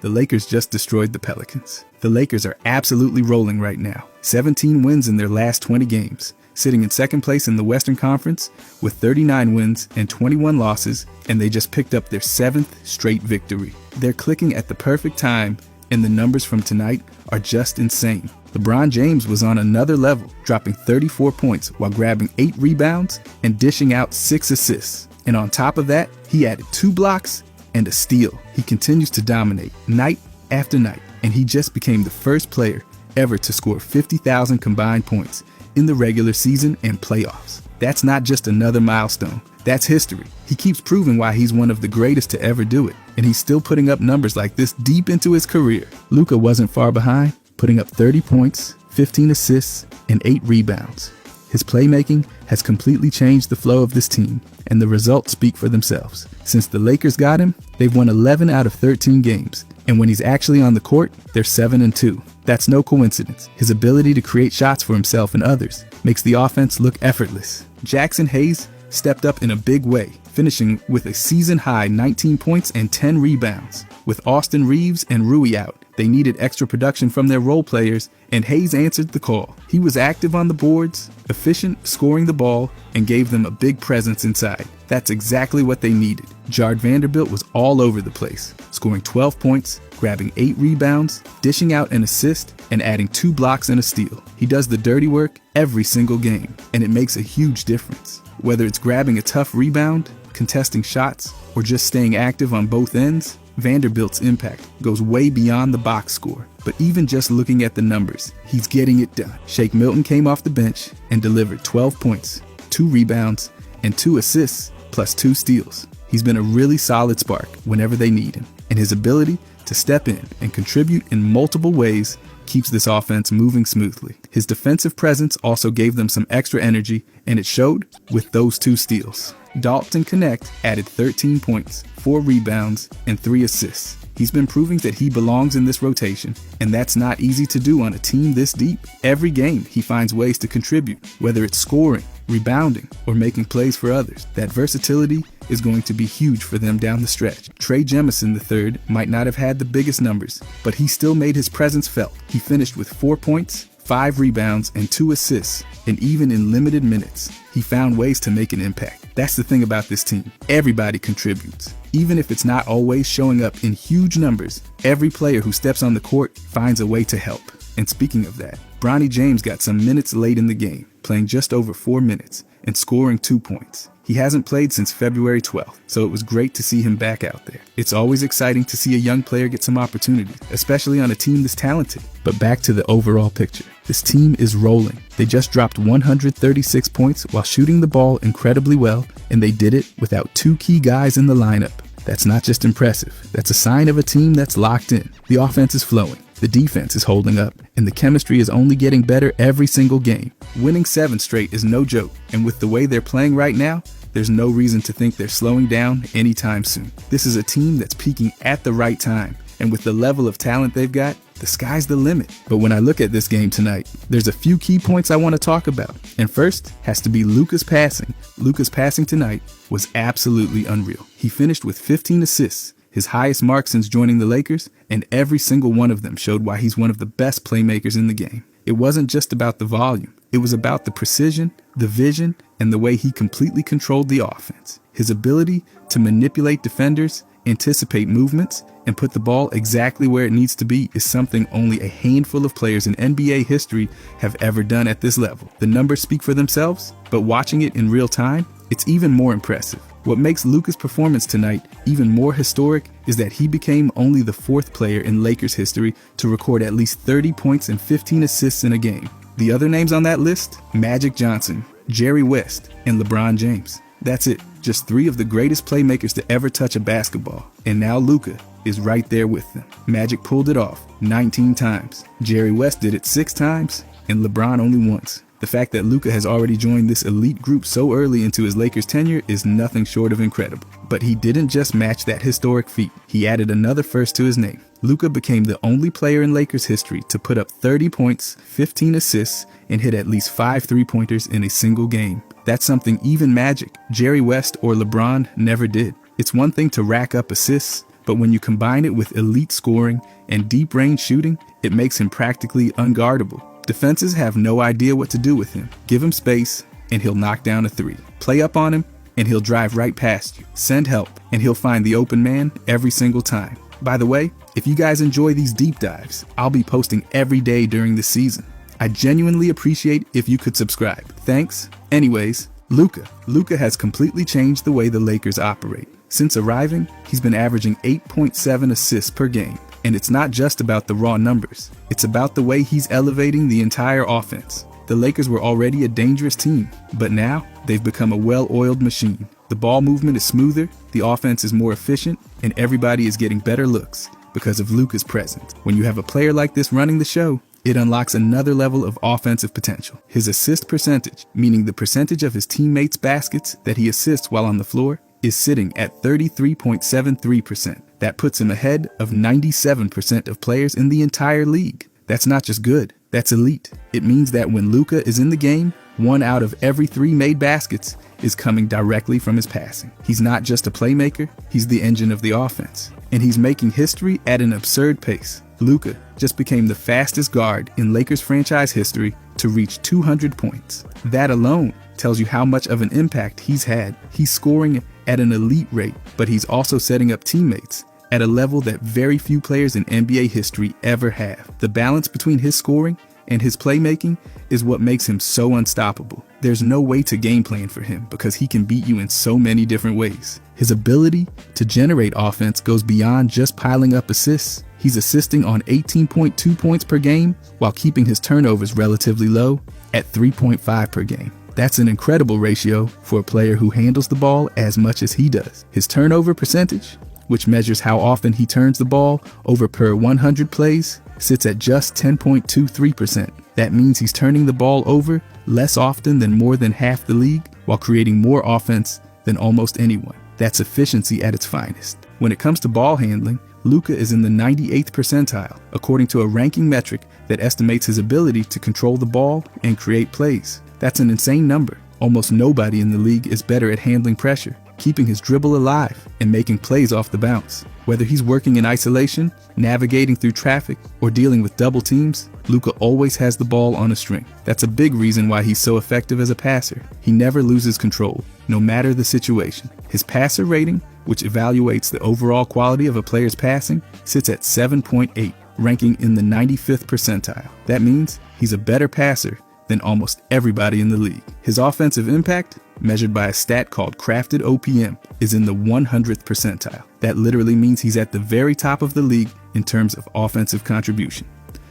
the Lakers just destroyed the Pelicans. The Lakers are absolutely rolling right now. 17 wins in their last 20 games, sitting in second place in the Western Conference with 39 wins and 21 losses, and they just picked up their 7th straight victory. They're clicking at the perfect time, and the numbers from tonight are just insane. LeBron James was on another level, dropping 34 points while grabbing 8 rebounds and dishing out 6 assists. And on top of that, he added 2 blocks and a steal. He continues to dominate night after night, and he just became the first player ever to score 50,000 combined points in the regular season and playoffs. That's not just another milestone. That's history. He keeps proving why he's one of the greatest to ever do it, and he's still putting up numbers like this deep into his career. Luka wasn't far behind, putting up 30 points, 15 assists, and 8 rebounds. His playmaking has completely changed the flow of this team, and the results speak for themselves. Since the Lakers got him, they've won 11 out of 13 games, and when he's actually on the court, they're 7-2. That's no coincidence. His ability to create shots for himself and others makes the offense look effortless. Jackson Hayes stepped up in a big way, finishing with a season-high 19 points and 10 rebounds. With Austin Reeves and Rui out, they needed extra production from their role players, and Hayes answered the call. He was active on the boards, efficient scoring the ball, and gave them a big presence inside. That's exactly what they needed. Jared Vanderbilt was all over the place, scoring 12 points, grabbing 8 rebounds, dishing out an assist, and adding 2 blocks and a steal. He does the dirty work every single game, and it makes a huge difference. Whether it's grabbing a tough rebound, contesting shots, or just staying active on both ends, Vanderbilt's impact goes way beyond the box score. But even just looking at the numbers, he's getting it done. Shake Milton came off the bench and delivered 12 points, 2 rebounds, and 2 assists, plus 2 steals. He's been a really solid spark whenever they need him, and his ability to step in and contribute in multiple ways keeps this offense moving smoothly. His defensive presence also gave them some extra energy, and it showed with those 2 steals. Dalton Connect added 13 points, 4 rebounds, and 3 assists. He's been proving that he belongs in this rotation, and that's not easy to do on a team this deep. Every game, he finds ways to contribute, whether it's scoring, rebounding, or making plays for others. That versatility is going to be huge for them down the stretch. Trey Jemison III might not have had the biggest numbers, but he still made his presence felt. He finished with 4 points, 5 rebounds, and 2 assists, and even in limited minutes, he found ways to make an impact. That's the thing about this team. Everybody contributes. Even if it's not always showing up in huge numbers, every player who steps on the court finds a way to help. And speaking of that, Bronny James got some minutes late in the game, playing just over 4 minutes and scoring 2 points. He hasn't played since February 12th, so it was great to see him back out there. It's always exciting to see a young player get some opportunity, especially on a team this talented. But back to the overall picture. This team is rolling. They just dropped 136 points while shooting the ball incredibly well, and they did it without 2 key guys in the lineup. That's not just impressive. That's a sign of a team that's locked in. The offense is flowing. The defense is holding up, and the chemistry is only getting better every single game. Winning 7 straight is no joke, and with the way they're playing right now, there's no reason to think they're slowing down anytime soon. This is a team that's peaking at the right time, and with the level of talent they've got, the sky's the limit. But when I look at this game tonight, there's a few key points I want to talk about. And first has to be Luka's passing. Luka's passing tonight was absolutely unreal. He finished with 15 assists, his highest mark since joining the Lakers, and every single one of them showed why he's one of the best playmakers in the game. It wasn't just about the volume. It was about the precision, the vision, and the way he completely controlled the offense. His ability to manipulate defenders, anticipate movements, and put the ball exactly where it needs to be is something only a handful of players in NBA history have ever done at this level. The numbers speak for themselves, but watching it in real time, it's even more impressive. What makes Luka's performance tonight even more historic is that he became only the 4th player in Lakers history to record at least 30 points and 15 assists in a game. The other names on that list? Magic Johnson, Jerry West, and LeBron James. That's it. Just 3 of the greatest playmakers to ever touch a basketball. And now Luka is right there with them. Magic pulled it off 19 times. Jerry West did it 6 times, and LeBron only once. The fact that Luka has already joined this elite group so early into his Lakers tenure is nothing short of incredible. But he didn't just match that historic feat. He added another first to his name. Luka became the only player in Lakers history to put up 30 points, 15 assists, and hit at least 5 3-pointers in a single game. That's something even Magic, Jerry West, or LeBron never did. It's one thing to rack up assists, but when you combine it with elite scoring and deep range shooting, it makes him practically unguardable. Defenses have no idea what to do with him. Give him space, and he'll knock down a three. Play up on him, and he'll drive right past you. Send help, and he'll find the open man every single time. By the way, if you guys enjoy these deep dives, I'll be posting every day during the season. I genuinely appreciate if you could subscribe. Thanks. Anyways, Luka. Luka has completely changed the way the Lakers operate. Since arriving, he's been averaging 8.7 assists per game. And it's not just about the raw numbers. It's about the way he's elevating the entire offense. The Lakers were already a dangerous team, but now they've become a well-oiled machine. The ball movement is smoother, the offense is more efficient, and everybody is getting better looks because of Luka's presence. When you have a player like this running the show, it unlocks another level of offensive potential. His assist percentage, meaning the percentage of his teammates' baskets that he assists while on the floor, is sitting at 33.73%. That puts him ahead of 97% of players in the entire league. That's not just good, that's elite. It means that when Luka is in the game, 1 out of every 3 made baskets is coming directly from his passing. He's not just a playmaker, he's the engine of the offense. And he's making history at an absurd pace. Luka just became the fastest guard in Lakers franchise history to reach 200 points. That alone tells you how much of an impact he's had. He's scoring at an elite rate, but he's also setting up teammates at a level that very few players in NBA history ever have. The balance between his scoring and his playmaking is what makes him so unstoppable. There's no way to game plan for him because he can beat you in so many different ways. His ability to generate offense goes beyond just piling up assists. He's assisting on 18.2 points per game while keeping his turnovers relatively low at 3.5 per game. That's an incredible ratio for a player who handles the ball as much as he does. His turnover percentage, which measures how often he turns the ball over per 100 plays, sits at just 10.23%. That means he's turning the ball over less often than more than half the league while creating more offense than almost anyone. That's efficiency at its finest. When it comes to ball handling, Luka is in the 98th percentile, according to a ranking metric that estimates his ability to control the ball and create plays. That's an insane number. Almost nobody in the league is better at handling pressure, keeping his dribble alive, and making plays off the bounce. Whether he's working in isolation, navigating through traffic, or dealing with double teams, Luka always has the ball on a string. That's a big reason why he's so effective as a passer. He never loses control, no matter the situation. His passer rating, which evaluates the overall quality of a player's passing, sits at 7.8, ranking in the 95th percentile. That means he's a better passer than almost everybody in the league. His offensive impact, measured by a stat called crafted OPM, is in the 100th percentile. That literally means he's at the very top of the league in terms of offensive contribution.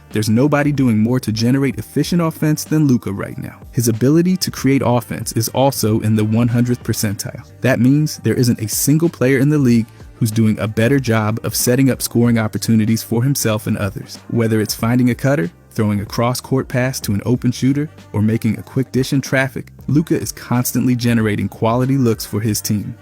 There's nobody doing more to generate efficient offense than Luka right now. His ability to create offense is also in the 100th percentile. That means there isn't a single player in the league who's doing a better job of setting up scoring opportunities for himself and others. Whether it's finding a cutter, throwing a cross-court pass to an open shooter, or making a quick dish in traffic, Luka is constantly generating quality looks for his team.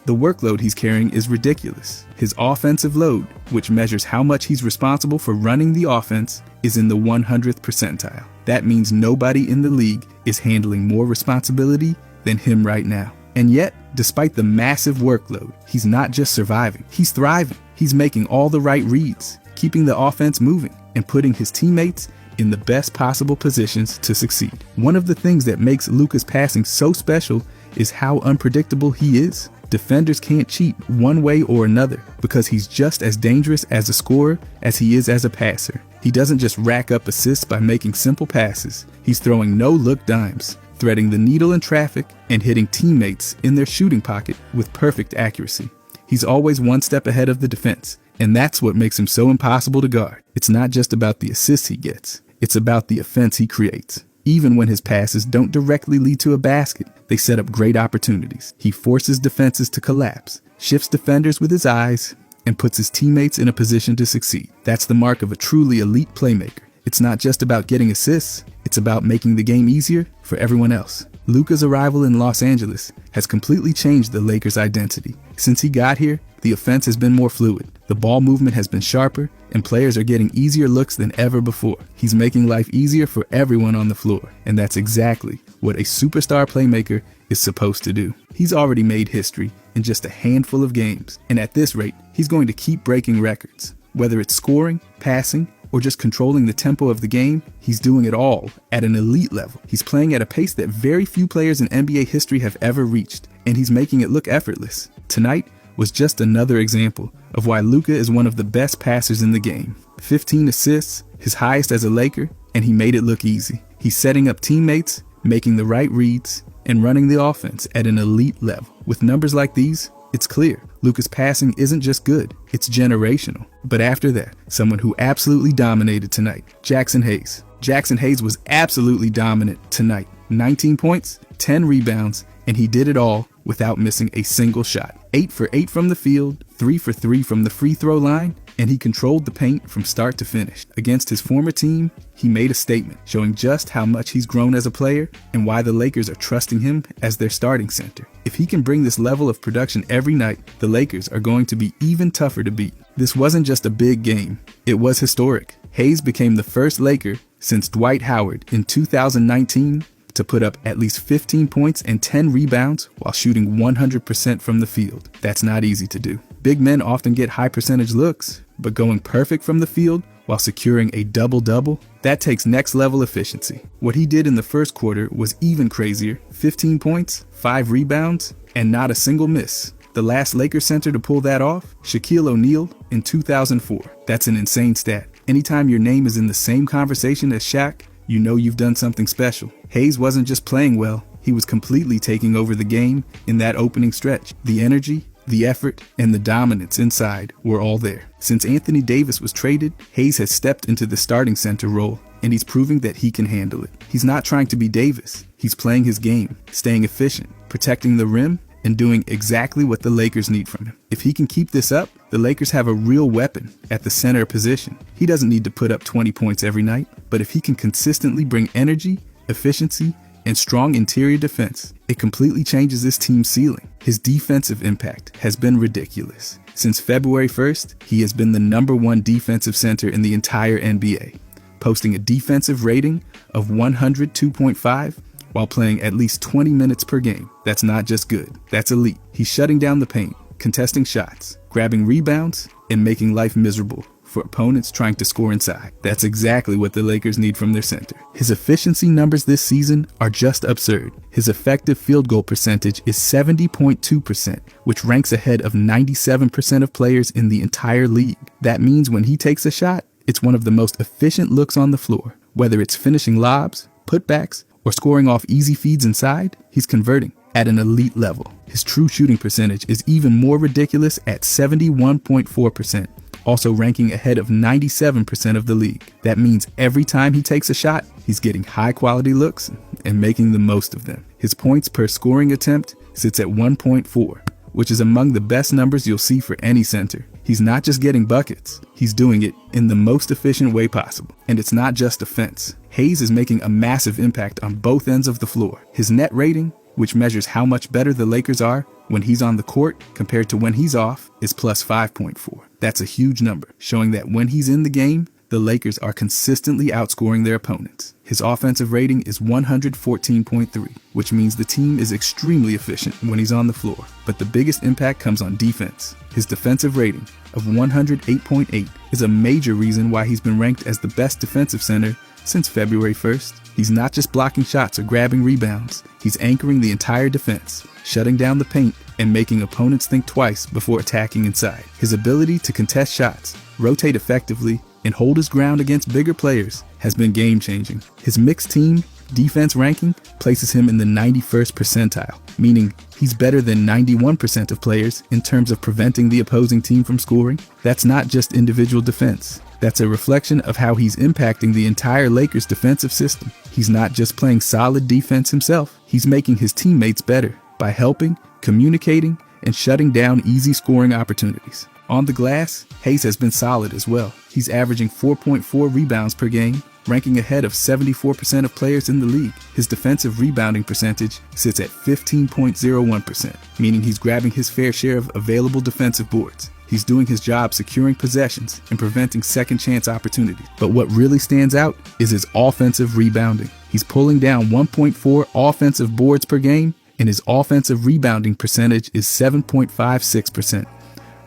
The workload he's carrying is ridiculous. His offensive load, which measures how much he's responsible for running the offense, is in the 100th percentile. That means nobody in the league is handling more responsibility than him right now. And yet, despite the massive workload, he's not just surviving, he's thriving. He's making all the right reads, keeping the offense moving, and putting his teammates in the best possible positions to succeed. One of the things that makes Luka's passing so special is how unpredictable he is. Defenders can't cheat one way or another because he's just as dangerous as a scorer as he is as a passer. He doesn't just rack up assists by making simple passes. He's throwing no-look dimes, threading the needle in traffic, and hitting teammates in their shooting pocket with perfect accuracy. He's always one step ahead of the defense, and that's what makes him so impossible to guard. It's not just about the assists he gets, it's about the offense he creates. Even when his passes don't directly lead to a basket, they set up great opportunities. He forces defenses to collapse, shifts defenders with his eyes, and puts his teammates in a position to succeed. That's the mark of a truly elite playmaker. It's not just about getting assists, it's about making the game easier for everyone else. Luka's arrival in Los Angeles has completely changed the Lakers' identity. Since he got here, the offense has been more fluid, the ball movement has been sharper, and players are getting easier looks than ever before. He's making life easier for everyone on the floor, and that's exactly what a superstar playmaker is supposed to do. He's already made history in just a handful of games. And at this rate, he's going to keep breaking records. Whether it's scoring, passing, or just controlling the tempo of the game, he's doing it all at an elite level. He's playing at a pace that very few players in NBA history have ever reached, and he's making it look effortless. Tonight was just another example of why Luka is one of the best passers in the game. 15 assists, his highest as a Laker, and he made it look easy. He's setting up teammates, making the right reads, and running the offense at an elite level. With numbers like these, it's clear Luka's passing isn't just good, it's generational. But after that, someone who absolutely dominated tonight, Jackson Hayes. Jackson Hayes was absolutely dominant tonight. 19 points, 10 rebounds, and he did it all without missing a single shot. 8 for 8 from the field, 3 for 3 from the free throw line, and he controlled the paint from start to finish. Against his former team, he made a statement, showing just how much he's grown as a player and why the Lakers are trusting him as their starting center. If he can bring this level of production every night, the Lakers are going to be even tougher to beat. This wasn't just a big game, it was historic. Hayes became the first Laker since Dwight Howard in 2019 to put up at least 15 points and 10 rebounds while shooting 100% from the field. That's not easy to do. Big men often get high percentage looks, but going perfect from the field while securing a double-double, that takes next level efficiency. What he did in the first quarter was even crazier. 15 points, 5 rebounds, and not a single miss. The last Lakers center to pull that off, Shaquille O'Neal in 2004. That's an insane stat. Anytime your name is in the same conversation as Shaq, you know you've done something special. Hayes wasn't just playing well, he was completely taking over the game in that opening stretch. The energy, the effort, and the dominance inside were all there. Since Anthony Davis was traded, Hayes has stepped into the starting center role, and he's proving that he can handle it. He's not trying to be Davis. He's playing his game, staying efficient, protecting the rim, and doing exactly what the Lakers need from him. If he can keep this up, the Lakers have a real weapon at the center position. He doesn't need to put up 20 points every night, but if he can consistently bring energy, efficiency, and strong interior defense, it completely changes this team's ceiling. His defensive impact has been ridiculous. Since February 1st, he has been the #1 defensive center in the entire NBA, posting a defensive rating of 102.5 while playing at least 20 minutes per game. That's not just good, that's elite. He's shutting down the paint, contesting shots, grabbing rebounds, and making life miserable for opponents trying to score inside. That's exactly what the Lakers need from their center. His efficiency numbers this season are just absurd. His effective field goal percentage is 70.2%, which ranks ahead of 97% of players in the entire league. That means when he takes a shot, it's one of the most efficient looks on the floor. Whether it's finishing lobs, putbacks, or scoring off easy feeds inside, he's converting at an elite level. His true shooting percentage is even more ridiculous at 71.4%, also ranking ahead of 97% of the league. That means every time he takes a shot, he's getting high quality looks and making the most of them. His points per scoring attempt sits at 1.4, which is among the best numbers you'll see for any center. He's not just getting buckets, he's doing it in the most efficient way possible. And it's not just defense. Hayes is making a massive impact on both ends of the floor. His net rating, which measures how much better the Lakers are when he's on the court compared to when he's off, is plus 5.4. That's a huge number, showing that when he's in the game, the Lakers are consistently outscoring their opponents. His offensive rating is 114.3, which means the team is extremely efficient when he's on the floor. But the biggest impact comes on defense. His defensive rating of 108.8 is a major reason why he's been ranked as the best defensive center since February 1st. He's not just blocking shots or grabbing rebounds, he's anchoring the entire defense, shutting down the paint, and making opponents think twice before attacking inside. His ability to contest shots, rotate effectively, and hold his ground against bigger players has been game-changing. His mixed team defense ranking places him in the 91st percentile, meaning he's better than 91% of players in terms of preventing the opposing team from scoring. That's not just individual defense. That's a reflection of how he's impacting the entire Lakers defensive system. He's not just playing solid defense himself, he's making his teammates better by helping, communicating, and shutting down easy scoring opportunities. On the glass, Hayes has been solid as well. He's averaging 4.4 rebounds per game, ranking ahead of 74% of players in the league. His defensive rebounding percentage sits at 15.01%, meaning he's grabbing his fair share of available defensive boards. He's doing his job securing possessions and preventing second chance opportunities. But what really stands out is his offensive rebounding. He's pulling down 1.4 offensive boards per game and his offensive rebounding percentage is 7.56%,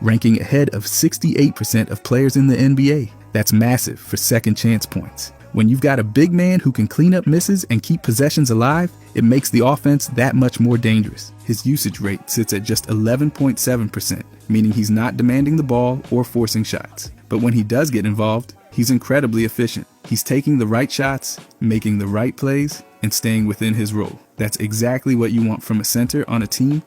ranking ahead of 68% of players in the NBA. That's massive for second chance points. When you've got a big man who can clean up misses and keep possessions alive, it makes the offense that much more dangerous. His usage rate sits at just 11.7%, meaning he's not demanding the ball or forcing shots. But when he does get involved, he's incredibly efficient. He's taking the right shots, making the right plays, and staying within his role. That's exactly what you want from a center on a team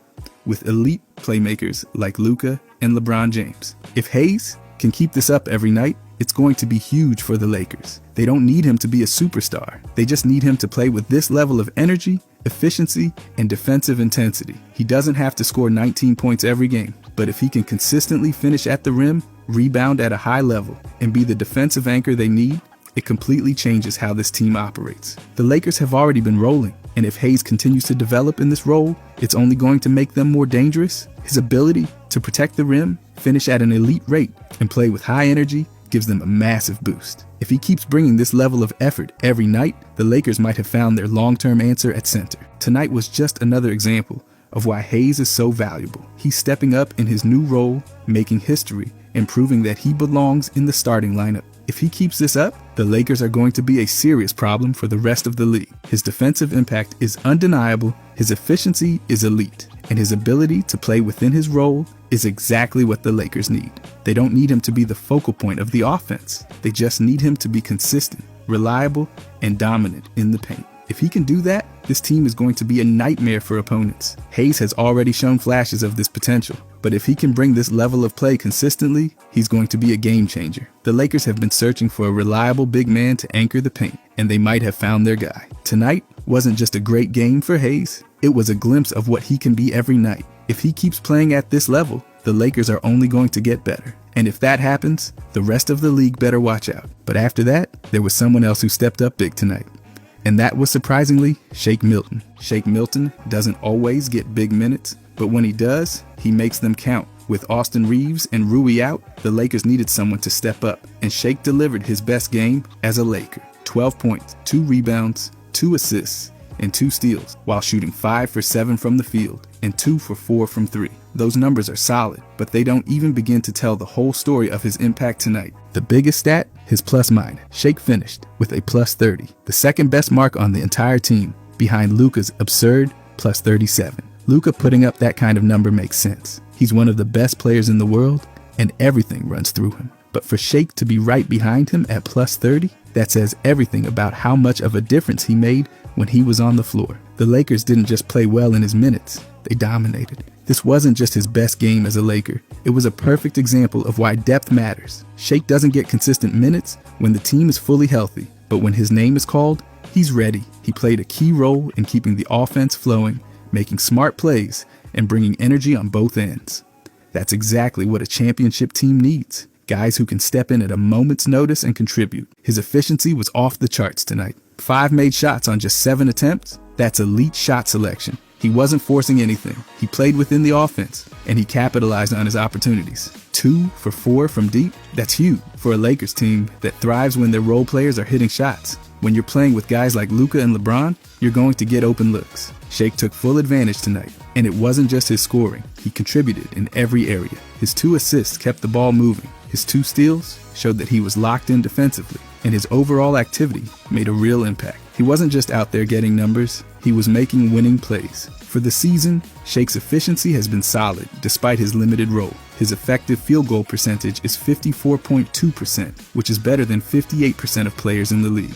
with elite playmakers like Luka and LeBron James. If Hayes can keep this up every night, it's going to be huge for the Lakers. They don't need him to be a superstar. They just need him to play with this level of energy, efficiency, and defensive intensity. He doesn't have to score 19 points every game, but if he can consistently finish at the rim, rebound at a high level, and be the defensive anchor they need, it completely changes how this team operates. The Lakers have already been rolling, and if Hayes continues to develop in this role, it's only going to make them more dangerous. His ability to protect the rim, finish at an elite rate, and play with high energy gives them a massive boost. If he keeps bringing this level of effort every night, the Lakers might have found their long-term answer at center. Tonight was just another example of why Hayes is so valuable. He's stepping up in his new role, making history, and proving that he belongs in the starting lineup. If he keeps this up, the Lakers are going to be a serious problem for the rest of the league. His defensive impact is undeniable, his efficiency is elite, and his ability to play within his role is exactly what the Lakers need. They don't need him to be the focal point of the offense. They just need him to be consistent, reliable, and dominant in the paint. If he can do that, this team is going to be a nightmare for opponents. Hayes has already shown flashes of this potential, but if he can bring this level of play consistently, he's going to be a game changer. The Lakers have been searching for a reliable big man to anchor the paint, and they might have found their guy. Tonight wasn't just a great game for Hayes, it was a glimpse of what he can be every night. If he keeps playing at this level, the Lakers are only going to get better. And if that happens, the rest of the league better watch out. But after that, there was someone else who stepped up big tonight. And that was surprisingly Shake Milton. Shake Milton doesn't always get big minutes, but when he does, he makes them count. With Austin Reeves and Rui out, the Lakers needed someone to step up, and Shake delivered his best game as a Laker. 12 points, 2 rebounds, 2 assists, and 2 steals, while shooting 5 for 7 from the field and 2 for 4 from 3. Those numbers are solid, but they don't even begin to tell the whole story of his impact tonight. The biggest stat, his plus-minus. Shake finished with a plus 30, the second best mark on the entire team, behind Luka's absurd plus 37. Luka putting up that kind of number makes sense. He's one of the best players in the world, and everything runs through him. But for Shake to be right behind him at plus 30, that says everything about how much of a difference he made when he was on the floor. The Lakers didn't just play well in his minutes, they dominated. This wasn't just his best game as a Laker. It was a perfect example of why depth matters. Shake doesn't get consistent minutes when the team is fully healthy, but when his name is called, he's ready. He played a key role in keeping the offense flowing, making smart plays, and bringing energy on both ends. That's exactly what a championship team needs. Guys who can step in at a moment's notice and contribute. His efficiency was off the charts tonight. 5 made shots on just 7 attempts. That's elite shot selection. He wasn't forcing anything. He played within the offense, and he capitalized on his opportunities. 2 for 4 from deep. That's huge for a Lakers team that thrives when their role players are hitting shots. When you're playing with guys like Luka and LeBron, you're going to get open looks. Shake took full advantage tonight, and it wasn't just his scoring. He contributed in every area. His 2 assists kept the ball moving. His 2 steals showed that he was locked in defensively, and his overall activity made a real impact. He wasn't just out there getting numbers, he was making winning plays. For the season, Shake's efficiency has been solid despite his limited role. His effective field goal percentage is 54.2%, which is better than 58% of players in the league.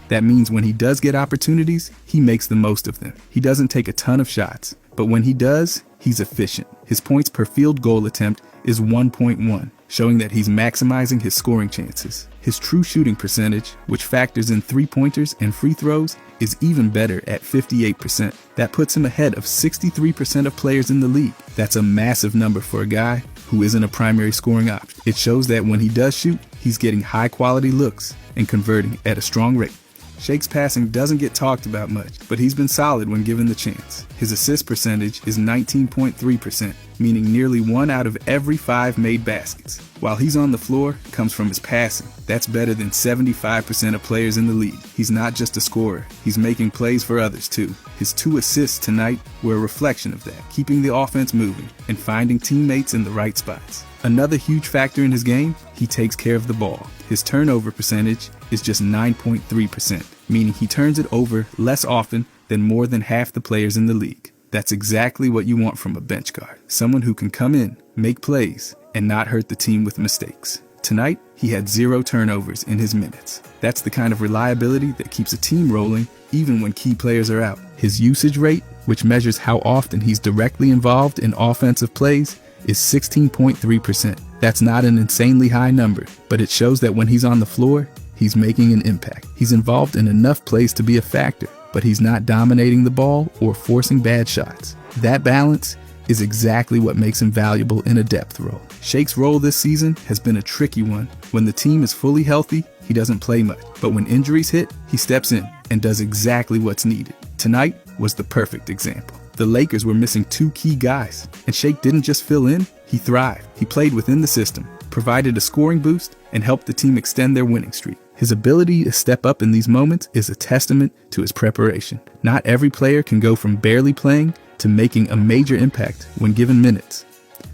That means when he does get opportunities, he makes the most of them. He doesn't take a ton of shots, but when he does, he's efficient. His points per field goal attempt is 1.1, showing that he's maximizing his scoring chances. His true shooting percentage, which factors in 3-pointers and free throws, is even better at 58%. That puts him ahead of 63% of players in the league. That's a massive number for a guy who isn't a primary scoring option. It shows that when he does shoot, he's getting high-quality looks and converting at a strong rate. Shake's passing doesn't get talked about much, but he's been solid when given the chance. His assist percentage is 19.3%, meaning nearly 1 out of every 5 made baskets. While he's on the floor, comes from his passing. That's better than 75% of players in the league. He's not just a scorer, he's making plays for others too. His 2 assists tonight were a reflection of that, keeping the offense moving and finding teammates in the right spots. Another huge factor in his game, he takes care of the ball. His turnover percentage is just 9.3%, meaning he turns it over less often than more than half the players in the league. That's exactly what you want from a bench guard. Someone who can come in, make plays, and not hurt the team with mistakes. Tonight, he had 0 turnovers in his minutes. That's the kind of reliability that keeps a team rolling even when key players are out. His usage rate, which measures how often he's directly involved in offensive plays, is 16.3%. That's not an insanely high number, but it shows that when he's on the floor, he's making an impact. He's involved in enough plays to be a factor, but he's not dominating the ball or forcing bad shots. That balance is exactly what makes him valuable in a depth role. Shake's role this season has been a tricky one. When the team is fully healthy, he doesn't play much, but when injuries hit, he steps in and does exactly what's needed. Tonight was the perfect example. The Lakers were missing 2 key guys, and Shake didn't just fill in, he thrived. He played within the system, provided a scoring boost, and helped the team extend their winning streak. His ability to step up in these moments is a testament to his preparation. Not every player can go from barely playing to making a major impact when given minutes.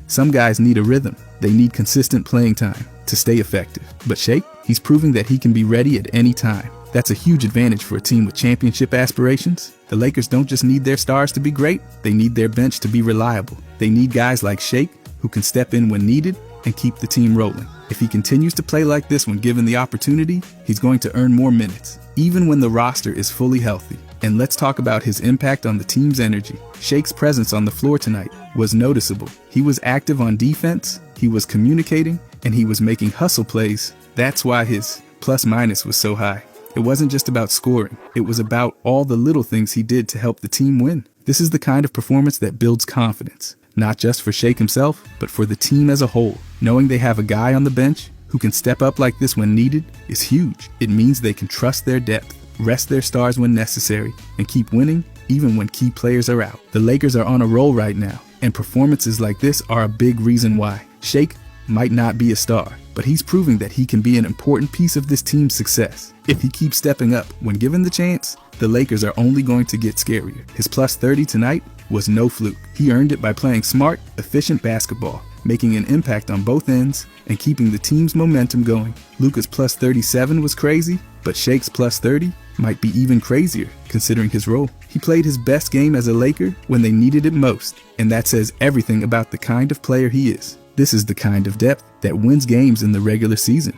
Some guys need a rhythm. They need consistent playing time to stay effective. But Shake, he's proving that he can be ready at any time. That's a huge advantage for a team with championship aspirations. The Lakers don't just need their stars to be great, they need their bench to be reliable. They need guys like Shake who can step in when needed and keep the team rolling. If he continues to play like this when given the opportunity, he's going to earn more minutes, even when the roster is fully healthy. And let's talk about his impact on the team's energy. Shake's presence on the floor tonight was noticeable. He was active on defense, he was communicating, and he was making hustle plays. That's why his plus-minus was so high. It wasn't just about scoring. It was about all the little things he did to help the team win. This is the kind of performance that builds confidence, not just for Shake himself, but for the team as a whole. Knowing they have a guy on the bench who can step up like this when needed is huge. It means they can trust their depth, rest their stars when necessary, and keep winning even when key players are out. The Lakers are on a roll right now, and performances like this are a big reason why. Shake might not be a star, but he's proving that he can be an important piece of this team's success. If he keeps stepping up when given the chance, the Lakers are only going to get scarier. His plus 30 tonight was no fluke. He earned it by playing smart, efficient basketball, making an impact on both ends and keeping the team's momentum going. Luka's plus 37 was crazy, but Shake's plus 30 might be even crazier considering his role. He played his best game as a Laker when they needed it most, and that says everything about the kind of player he is. This is the kind of depth that wins games in the regular season.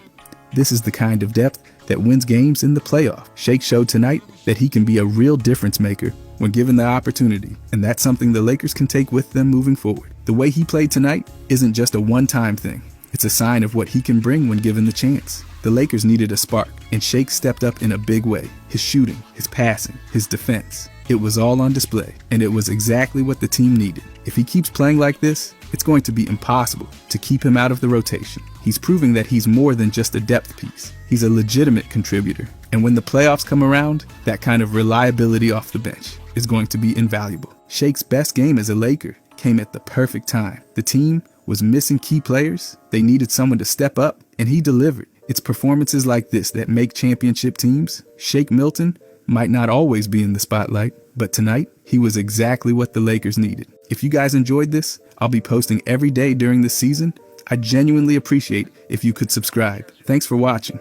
This is the kind of depth that wins games in the playoff. Shake showed tonight that he can be a real difference maker when given the opportunity, and that's something the Lakers can take with them moving forward. The way he played tonight isn't just a one-time thing. It's a sign of what he can bring when given the chance. The Lakers needed a spark, and Shake stepped up in a big way. His shooting, his passing, his defense. It was all on display, and it was exactly what the team needed. If he keeps playing like this, it's going to be impossible to keep him out of the rotation. He's proving that he's more than just a depth piece. He's a legitimate contributor. And when the playoffs come around, that kind of reliability off the bench is going to be invaluable. Shake's best game as a Laker came at the perfect time. The team was missing key players. They needed someone to step up, and he delivered. It's performances like this that make championship teams. Shake Milton might not always be in the spotlight, but tonight, he was exactly what the Lakers needed. If you guys enjoyed this, I'll be posting every day during this season. I genuinely appreciate if you could subscribe. Thanks for watching.